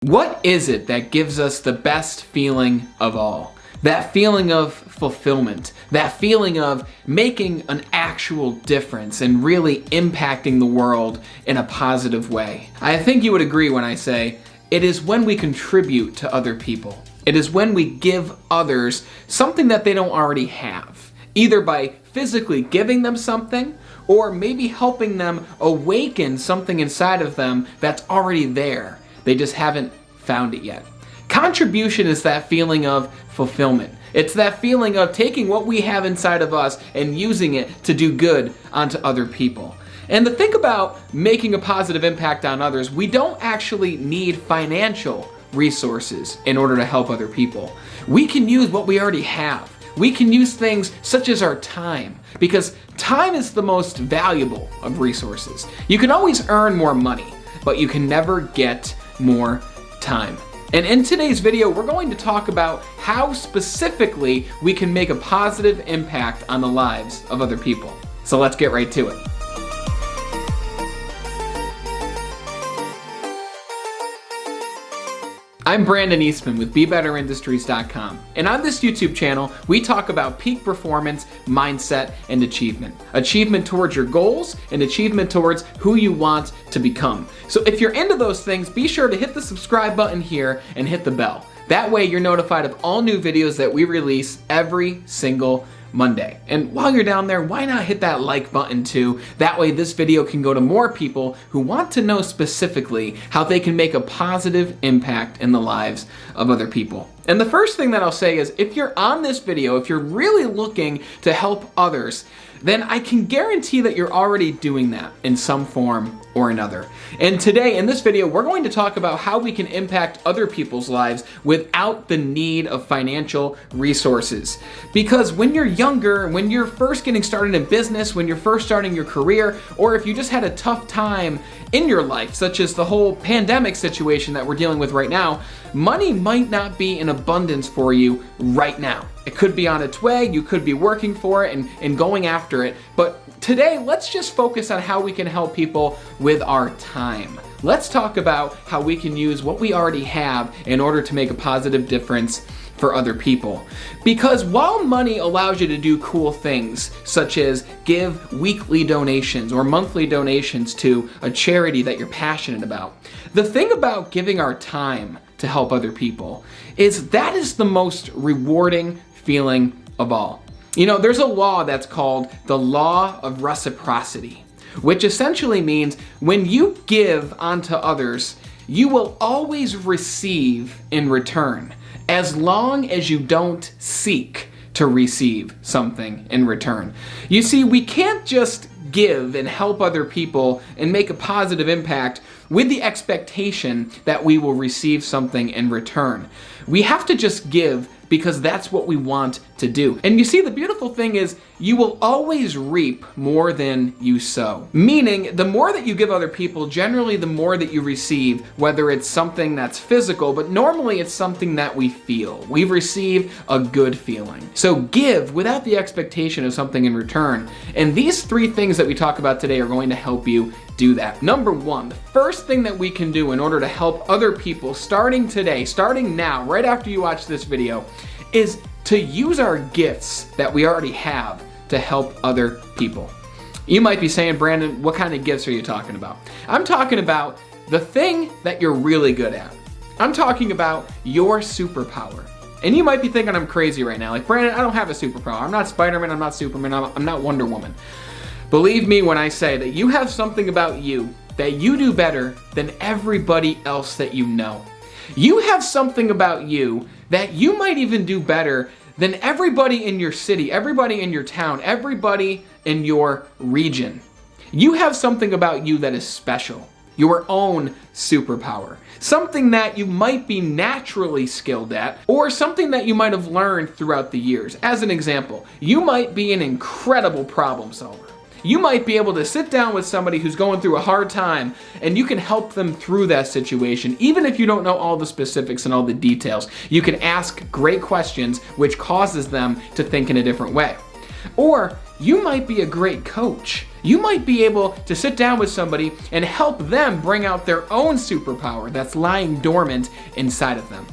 What is it that gives us the best feeling of all? That feeling of fulfillment, that feeling of making an actual difference and really impacting the world in a positive way. I think you would agree when I say it is when we contribute to other people. It is when we give others something that they don't already have, either by physically giving them something or maybe helping them awaken something inside of them that's already there. They just haven't found it yet. Contribution is that feeling of fulfillment. It's that feeling of taking what we have inside of us and using it to do good onto other people. And the thing about making a positive impact on others, we don't actually need financial resources in order to help other people. We can use what we already have. We can use things such as our time, because time is the most valuable of resources. You can always earn more money, but you can never get more time. And in today's video, we're going to talk about how specifically we can make a positive impact on the lives of other people. So let's get right to it. I'm Brandon Eastman with BeBetterIndustries.com, and on this YouTube channel, we talk about peak performance, mindset, and achievement. Achievement towards your goals and achievement towards who you want to become. So if you're into those things, be sure to hit the subscribe button here and hit the bell. That way you're notified of all new videos that we release every single Monday. And while you're down there, why not hit that like button too? That way this video can go to more people who want to know specifically how they can make a positive impact in the lives of other people. And the first thing that I'll say is, if you're on this video, if you're really looking to help others, then I can guarantee that you're already doing that in some form or another. And today, in this video, we're going to talk about how we can impact other people's lives without the need of financial resources. Because when you're younger, when you're first getting started in business, when you're first starting your career, or if you just had a tough time in your life, such as the whole pandemic situation that we're dealing with right now, money might not be in abundance for you right now. It could be on its way, you could be working for it and going after it, but today let's just focus on how we can help people with our time. Let's talk about how we can use what we already have in order to make a positive difference for other people. Because while money allows you to do cool things, such as give weekly donations or monthly donations to a charity that you're passionate about, the thing about giving our time to help other people is that is the most rewarding feeling of all. You know, there's a law that's called the law of reciprocity, which essentially means when you give onto others, you will always receive in return, as long as you don't seek to receive something in return. You see, we can't just give and help other people and make a positive impact with the expectation that we will receive something in return. We have to just give because that's what we want to do. And you see, the beautiful thing is you will always reap more than you sow. Meaning, the more that you give other people, generally the more that you receive, whether it's something that's physical, but normally it's something that we feel. We receive a good feeling. So give without the expectation of something in return. And these three things that we talk about today are going to help you do that. Number one, the first thing that we can do in order to help other people starting today, starting now, right after you watch this video, is to use our gifts that we already have to help other people. You might be saying, Brandon, what kind of gifts are you talking about? I'm talking about the thing that you're really good at. I'm talking about your superpower. And you might be thinking I'm crazy right now. Like, Brandon, I don't have a superpower. I'm not Spider-Man, I'm not Superman, I'm not Wonder Woman. Believe me when I say that you have something about you that you do better than everybody else that you know. You have something about you that you might even do better than everybody in your city, everybody in your town, everybody in your region. You have something about you that is special, your own superpower, something that you might be naturally skilled at, or something that you might have learned throughout the years. As an example, you might be an incredible problem solver. You might be able to sit down with somebody who's going through a hard time and you can help them through that situation, even if you don't know all the specifics and all the details. You can ask great questions, which causes them to think in a different way. Or you might be a great coach. You might be able to sit down with somebody and help them bring out their own superpower that's lying dormant inside of them.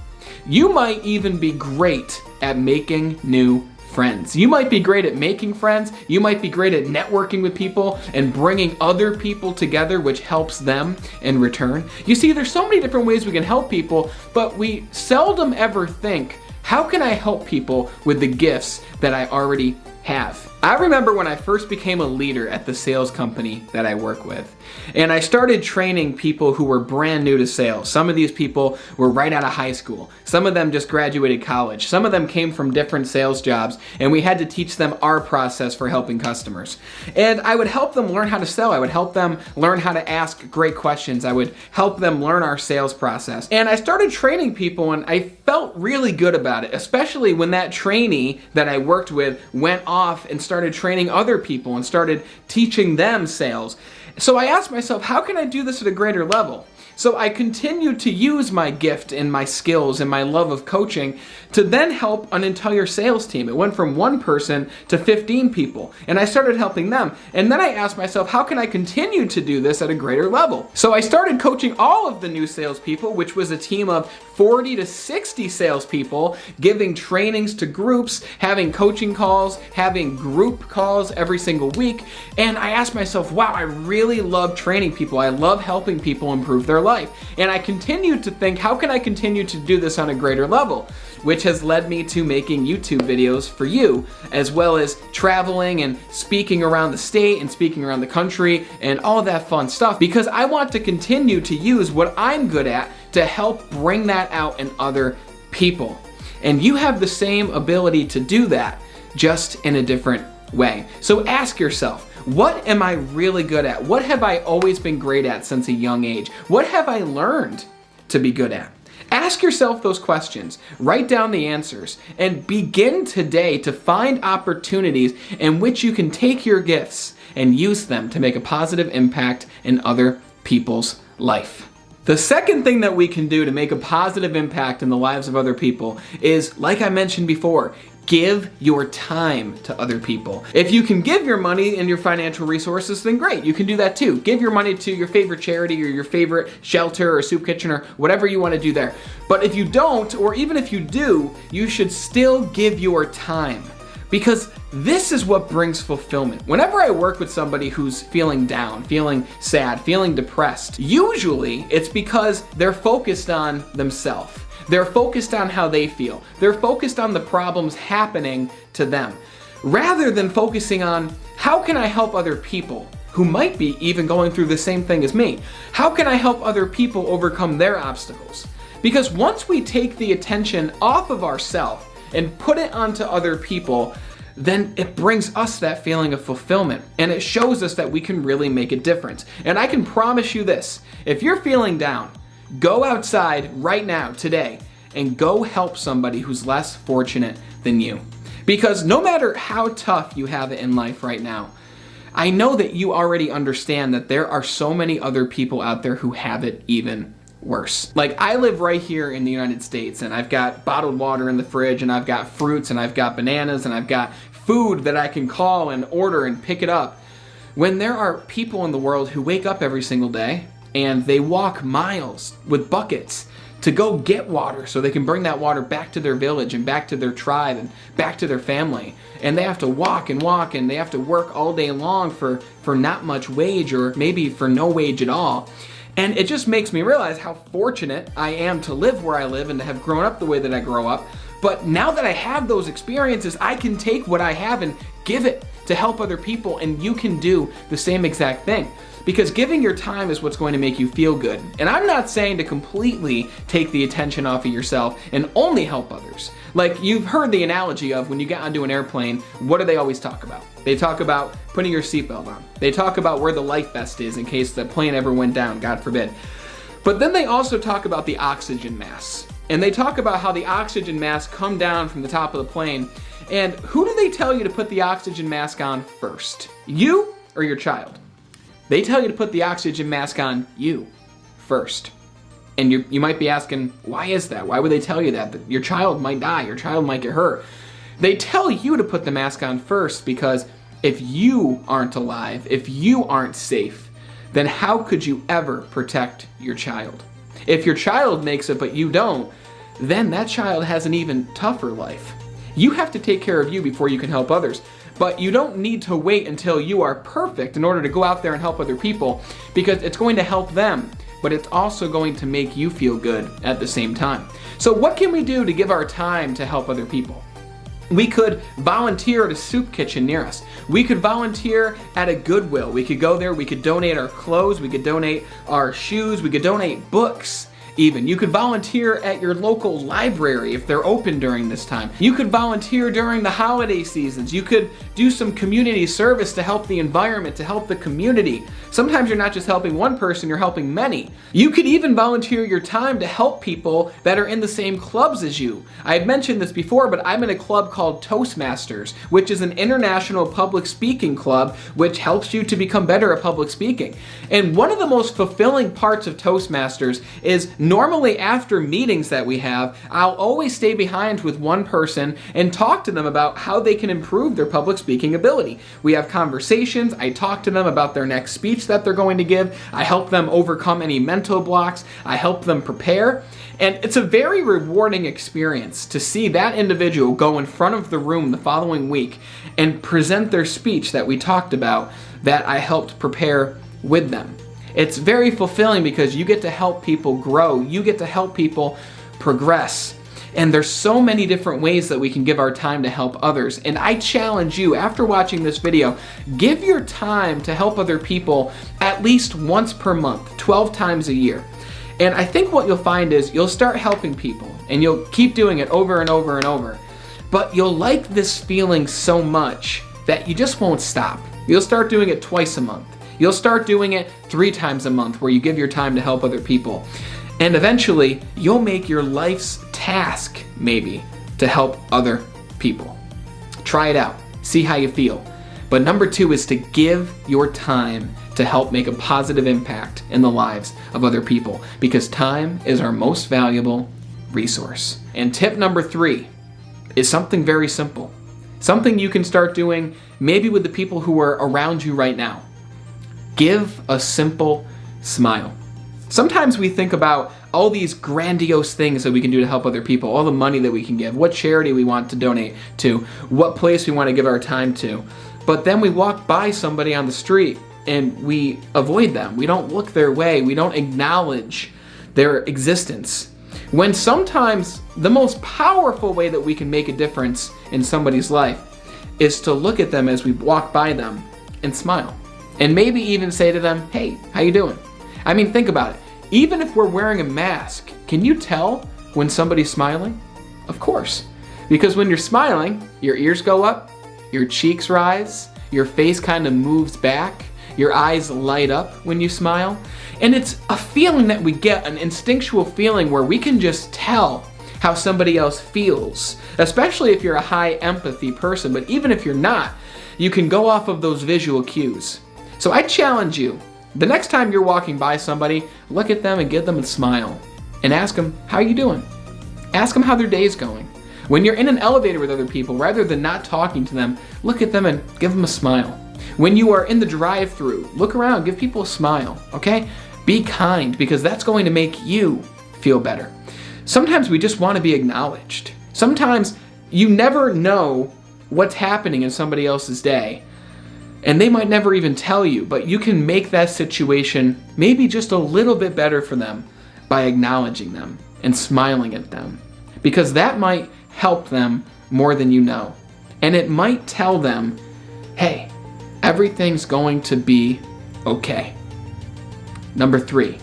You might even be great at making new friends. You might be great at making friends. You might be great at networking with people and bringing other people together, which helps them in return. You see, there's so many different ways we can help people, but we seldom ever think, how can I help people with the gifts that I already have? I remember when I first became a leader at the sales company that I work with, and I started training people who were brand new to sales. Some of these people were right out of high school. Some of them just graduated college. Some of them came from different sales jobs, and we had to teach them our process for helping customers. And I would help them learn how to sell. I would help them learn how to ask great questions. I would help them learn our sales process. And I started training people, and I felt really good about it, especially when that trainee that I worked with went off and started training other people and started teaching them sales. So I asked myself, how can I do this at a greater level? So I continued to use my gift and my skills and my love of coaching to then help an entire sales team. It went from 1 person to 15 people, and I started helping them. And then I asked myself, how can I continue to do this at a greater level? So I started coaching all of the new salespeople, which was a team of 40 to 60 salespeople, giving trainings to groups, having coaching calls, having group calls every single week. And I asked myself, wow, I really love training people. I love helping people improve their life. And I continued to think, how can I continue to do this on a greater level? Which has led me to making YouTube videos for you, as well as traveling and speaking around the state and speaking around the country and all that fun stuff, because I want to continue to use what I'm good at to help bring that out in other people. And you have the same ability to do that, just in a different way. So ask yourself, what am I really good at? What have I always been great at since a young age? What have I learned to be good at? Ask yourself those questions, write down the answers, and begin today to find opportunities in which you can take your gifts and use them to make a positive impact in other people's life. The second thing that we can do to make a positive impact in the lives of other people is, like I mentioned before, give your time to other people. If you can give your money and your financial resources, then great, you can do that too. Give your money to your favorite charity or your favorite shelter or soup kitchen or whatever you want to do there. But if you don't, or even if you do, you should still give your time, because this is what brings fulfillment. Whenever I work with somebody who's feeling down, feeling sad, feeling depressed, usually it's because they're focused on themselves. They're focused on how they feel. They're focused on the problems happening to them, rather than focusing on, how can I help other people who might be even going through the same thing as me? How can I help other people overcome their obstacles? Because once we take the attention off of ourselves and put it onto other people, then it brings us that feeling of fulfillment, and it shows us that we can really make a difference. And I can promise you this, if you're feeling down, go outside right now, today, and go help somebody who's less fortunate than you. Because no matter how tough you have it in life right now, I know that you already understand that there are so many other people out there who have it even worse. Like, I live right here in the United States, and I've got bottled water in the fridge, and I've got fruits, and I've got bananas, and I've got food that I can call and order and pick it up. When there are people in the world who wake up every single day and they walk miles with buckets to go get water so they can bring that water back to their village and back to their tribe and back to their family. And they have to walk and walk, and they have to work all day long for not much wage, or maybe for no wage at all. And it just makes me realize how fortunate I am to live where I live and to have grown up the way that I grow up. But now that I have those experiences, I can take what I have and give it to help other people, and you can do the same exact thing. Because giving your time is what's going to make you feel good. And I'm not saying to completely take the attention off of yourself and only help others. Like, you've heard the analogy of when you get onto an airplane, what do they always talk about? They talk about putting your seatbelt on. They talk about where the life vest is in case the plane ever went down, God forbid. But then they also talk about the oxygen masks. And they talk about how the oxygen masks come down from the top of the plane. And who do they tell you to put the oxygen mask on first? You or your child? They tell you to put the oxygen mask on you first. And you might be asking, why is that? Why would they tell you that? That your child might die, your child might get hurt. They tell you to put the mask on first because If you aren't alive, if you aren't safe, then how could you ever protect your child? If your child makes it but you don't, then that child has an even tougher life. You have to take care of you before you can help others. But you don't need to wait until you are perfect in order to go out there and help other people, because it's going to help them, but it's also going to make you feel good at the same time. So what can we do to give our time to help other people? We could volunteer at a soup kitchen near us. We could volunteer at a Goodwill. We could go there, we could donate our clothes, we could donate our shoes, we could donate books even. You could volunteer at your local library if they're open during this time. You could volunteer during the holiday seasons. You could do some community service to help the environment, to help the community. Sometimes you're not just helping one person, you're helping many. You could even volunteer your time to help people that are in the same clubs as you. I had mentioned this before, but I'm in a club called Toastmasters, which is an international public speaking club which helps you to become better at public speaking. And one of the most fulfilling parts of Toastmasters is normally after meetings that we have, I'll always stay behind with one person and talk to them about how they can improve their public speaking ability. We have conversations, I talk to them about their next speech that they're going to give, I help them overcome any mental blocks, I help them prepare, and it's a very rewarding experience to see that individual go in front of the room the following week and present their speech that we talked about that I helped prepare with them. It's very fulfilling because you get to help people grow, you get to help people progress. And there's so many different ways that we can give our time to help others. And I challenge you, after watching this video, give your time to help other people at least once per month, 12 times a year. And I think what you'll find is you'll start helping people and you'll keep doing it over and over and over. But you'll like this feeling so much that you just won't stop. You'll start doing it twice a month. You'll start doing it 3 times a month where you give your time to help other people. And eventually, you'll make your life's task, maybe, to help other people. Try it out. See how you feel. But number 2 is to give your time to help make a positive impact in the lives of other people, because time is our most valuable resource. And tip number 3 is something very simple. Something you can start doing maybe with the people who are around you right now. Give a simple smile. Sometimes we think about all these grandiose things that we can do to help other people, all the money that we can give, what charity we want to donate to, what place we want to give our time to. But then we walk by somebody on the street and we avoid them. We don't look their way. We don't acknowledge their existence. When sometimes the most powerful way that we can make a difference in somebody's life is to look at them as we walk by them and smile. And maybe even say to them, hey, how you doing? I mean, think about it. Even if we're wearing a mask, can you tell when somebody's smiling? Of course. Because when you're smiling, your ears go up, your cheeks rise, your face kind of moves back, your eyes light up when you smile. And it's a feeling that we get, an instinctual feeling where we can just tell how somebody else feels, especially if you're a high empathy person. But even if you're not, you can go off of those visual cues. So I challenge you, the next time you're walking by somebody, look at them and give them a smile and ask them, how are you doing? Ask them how their day's going. When you're in an elevator with other people, rather than not talking to them, look at them and give them a smile. When you are in the drive-thru, look around, give people a smile, okay? Be kind, because that's going to make you feel better. Sometimes we just want to be acknowledged. Sometimes you never know what's happening in somebody else's day. And they might never even tell you, but you can make that situation maybe just a little bit better for them by acknowledging them and smiling at them. Because that might help them more than you know. And it might tell them, hey, everything's going to be okay. Number 3,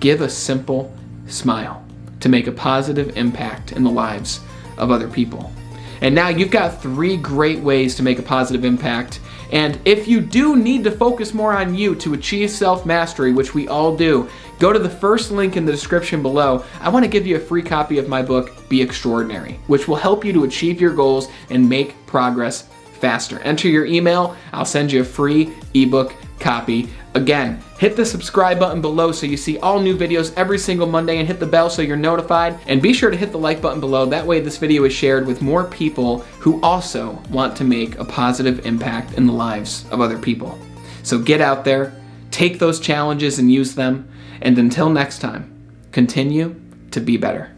give a simple smile to make a positive impact in the lives of other people. And now you've got 3 great ways to make a positive impact. And if you do need to focus more on you to achieve self-mastery, which we all do, go to the first link in the description below. I want to give you a free copy of my book, Be Extraordinary, which will help you to achieve your goals and make progress faster. Enter your email. I'll send you a free ebook copy Again, hit the subscribe button below so you see all new videos every single Monday, and hit the bell so you're notified. And be sure to hit the like button below. That way this video is shared with more people who also want to make a positive impact in the lives of other people. So get out there, take those challenges and use them. And until next time, continue to be better.